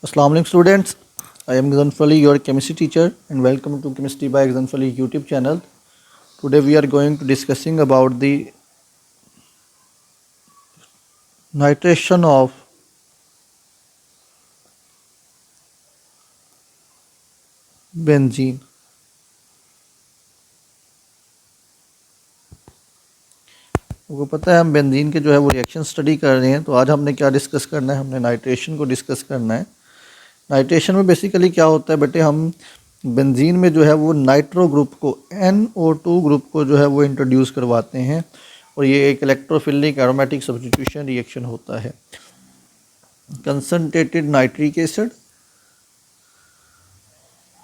Assalamu alaikum students. I am Gazanfali, your chemistry teacher, and welcome to Chemistry by Gazanfali YouTube channel. Today we are going to discussing about the nitration of benzene. आपको पता है हम benzene के जो है वो reaction study कर रहे हैं, तो आज हमने क्या डिस्कस करना है, हमने नाइट्रेशन को डिस्कस करना है। नाइट्रेशन में बेसिकली क्या होता है बेटे, हम बेंजीन में जो है वो नाइट्रो ग्रुप को NO2 ग्रुप को जो है वो इंट्रोड्यूस करवाते हैं और ये एक इलेक्ट्रोफिलिक एरोमेटिक सब्स्टिट्यूशन रिएक्शन होता है। कंसनट्रेटेड नाइट्रिक एसिड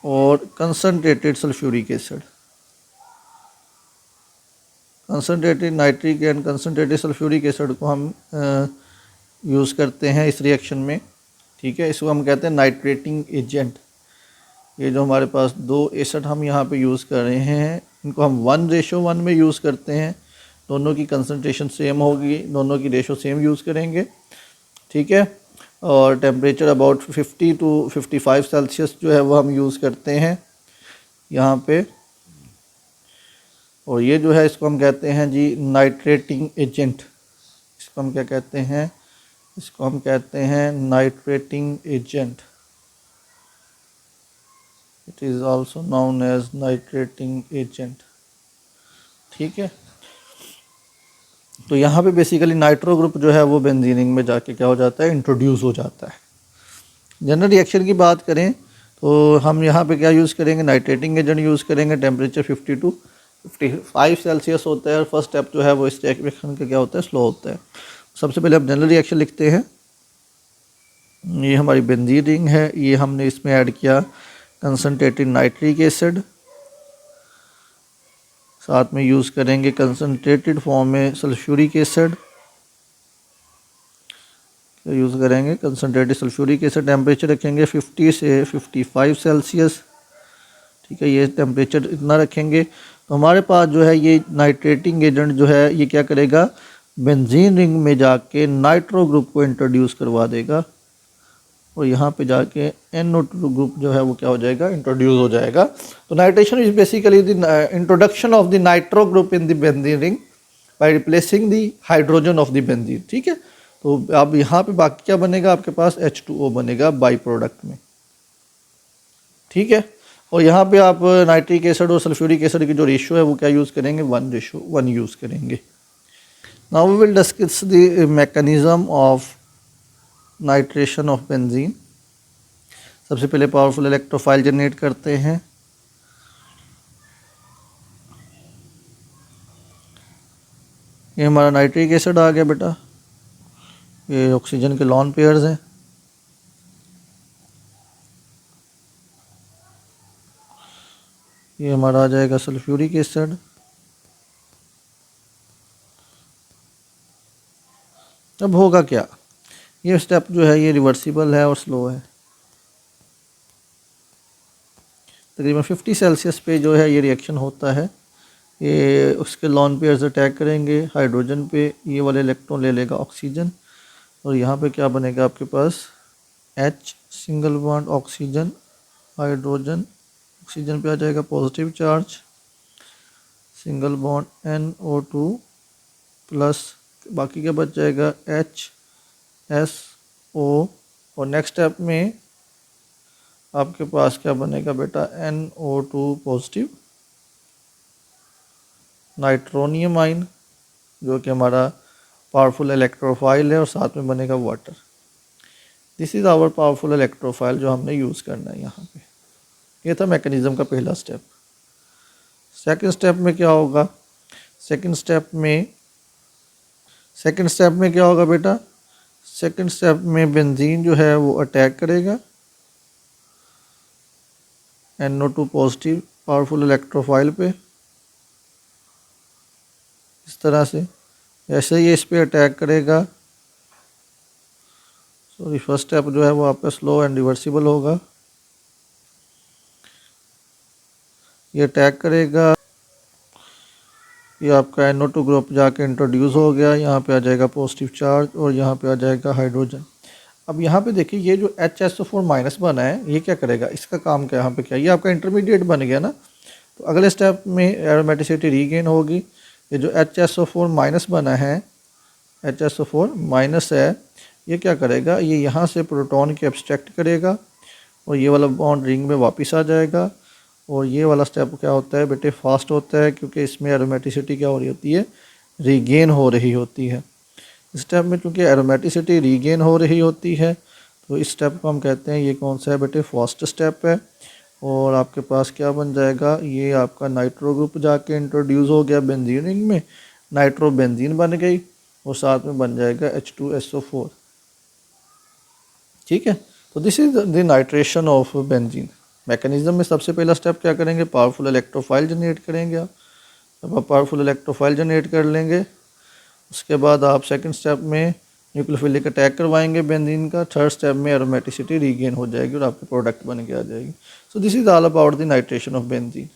और concentrated sulphuric acid, concentrated nitric and concentrated sulphuric acid को हम यूज़ करते हैं इस रिएक्शन में। ठीक है, इसको हम कहते हैं नाइट्रेटिंग एजेंट। ये जो हमारे पास दो एसिड हम यहाँ पे यूज़ कर रहे हैं, इनको हम 1:1 में यूज़ करते हैं। दोनों की कंसनट्रेशन सेम होगी, दोनों की रेशो सेम यूज़ करेंगे। ठीक है, और टेम्परेचर अबाउट 50 to 55 सेल्सियस जो है वो हम यूज़ करते हैं यहाँ पे। और ये जो है इसको हम कहते हैं जी नाइट्रेटिंग एजेंट। इसको हम क्या कहते हैं, इसको हम कहते हैं nitrating agent. It is also known as nitrating agent. ठीक है, तो यहाँ पे बेसिकली नाइट्रो ग्रुप जो है वो बेंजीनिंग में जाके क्या हो जाता है, इंट्रोड्यूस हो जाता है। जनरल रिएक्शन की बात करें तो हम यहाँ पे क्या यूज़ करेंगे, नाइट्रेटिंग एजेंट यूज़ करेंगे। टेम्परेचर 50 to 55 सेल्सियस होता है और फर्स्ट स्टेप जो है वो इस रिएक्शन का क्या होता है, स्लो होता है। सबसे पहले हम जनरल रिएक्शन लिखते हैं। ये हमारी बेंजीन रिंग है, ये हमने इसमें ऐड किया कंसनट्रेटेड नाइट्रिक एसिड, साथ में यूज़ करेंगे कंसनट्रेटेड फॉर्म में सल्फ्यूरिक एसिड, यूज़ करेंगे कंसनट्रेटेड सल्फ्यूरिक एसिड। टेम्परेचर रखेंगे 50 से 55 सेल्सियस। ठीक है, ये टेम्परेचर इतना रखेंगे तो हमारे पास जो है ये नाइट्रेटिंग एजेंट जो है ये क्या करेगा, बेंजीन रिंग में जाके नाइट्रो ग्रुप को इंट्रोड्यूस करवा देगा और यहाँ पे जाके NO2 ग्रुप जो है वो क्या हो जाएगा, इंट्रोड्यूस हो जाएगा। तो nitration is basically the introduction of the nitro group in the benzene ring by replacing the hydrogen of the benzene. ठीक है, तो अब यहाँ पे बाकी क्या बनेगा, आपके पास H2O बनेगा बाई प्रोडक्ट में। ठीक है, और यहाँ पे आप नाइट्रिक एसिड और सल्फ्यूरिक एसिड की जो रेशियो है वो क्या यूज़ करेंगे, 1:1 यूज़ करेंगे। Now we will discuss the mechanism of nitration of benzene. सबसे पहले पावरफुल इलेक्ट्रोफाइल जनरेट करते हैं। ये हमारा नाइट्रिक एसिड आ गया बेटा, ये ऑक्सीजन के लॉन पेयर्स हैं। ये हमारा आ जाएगा सल्फ्यूरिक एसिड। अब होगा क्या, ये स्टेप जो है ये रिवर्सिबल है और स्लो है। तकरीबन 50 सेल्सियस पे जो है ये रिएक्शन होता है। ये उसके लॉन पेयर्स अटैक करेंगे हाइड्रोजन पे, ये वाले इलेक्ट्रॉन ले लेगा ऑक्सीजन और यहाँ पे क्या बनेगा आपके पास, H single bond oxygen hydrogen, oxygen पे आ जाएगा positive charge, single bond NO2 plus, बाकी क्या बच जाएगा HSO। और नेक्स्ट स्टेप में आपके पास क्या बनेगा बेटा, NO2 पॉजिटिव नाइट्रोनियम आइन जो कि हमारा पावरफुल इलेक्ट्रोफाइल है और साथ में बनेगा water. This is our powerful electrophile जो हमने यूज़ करना है यहाँ पे। ये था मैकेनिज्म का पहला स्टेप। सेकंड स्टेप में क्या होगा, सेकंड स्टेप में क्या होगा बेटा, सेकंड स्टेप में बेंजीन जो है वो अटैक करेगा NO2 पॉजिटिव पावरफुल इलेक्ट्रोफाइल पे इस तरह से। ऐसे ही इस पे अटैक करेगा, सॉरी फर्स्ट स्टेप जो है वो आपका स्लो एंड रिवर्सिबल होगा। ये अटैक करेगा, ये आपका NO2 ग्रुप जाके इंट्रोड्यूस हो गया, यहाँ पे आ जाएगा पॉजिटिव चार्ज और यहाँ पे आ जाएगा हाइड्रोजन। अब यहाँ पे देखिए ये जो HSO4 माइनस बना है ये क्या करेगा, इसका काम क्या यहाँ पे क्या, ये आपका इंटरमीडिएट बन गया ना। तो अगले स्टेप में एरोमेटिसिटी रीगेन होगी। ये जो HSO4 माइनस बना है, HSO4 माइनस है, ये क्या करेगा, ये यहाँ से प्रोटॉन के एब्स्ट्रैक्ट करेगा और ये वाला बॉन्ड रिंग में वापस आ जाएगा। और ये वाला स्टेप क्या होता है बेटे, फास्ट होता है, क्योंकि इसमें एरोमेटिसिटी क्या हो रही होती है, रीगेन हो रही होती है। इस स्टेप में क्योंकि एरोमेटिसिटी रीगेन हो रही होती है तो इस स्टेप को हम कहते हैं, ये कौन सा है बेटे, फर्स्ट स्टेप है। और आपके पास क्या बन जाएगा, ये आपका नाइट्रो ग्रुप जाके इंट्रोड्यूस हो गया बेंजीन रिंग में, नाइट्रो बेंजीन बन गई और साथ में बन जाएगा H2SO4। ठीक है, तो this is the nitration of benzene. Mechanism में सबसे पहला स्टेप क्या करेंगे, पावरफुल इलेक्ट्रोफाइल जनरेट करेंगे आप। जब आप पावरफुल इलेक्ट्रोफाइल जनरेट कर लेंगे उसके बाद आप सेकंड स्टेप में न्यूक्लियोफिलिक अटैक करवाएंगे बेंजीन का। थर्ड स्टेप में एरोमेटिसिटी रीगेन हो जाएगी और आपकी प्रोडक्ट बन के आ जाएगी। So this is all about the nitration of benzene.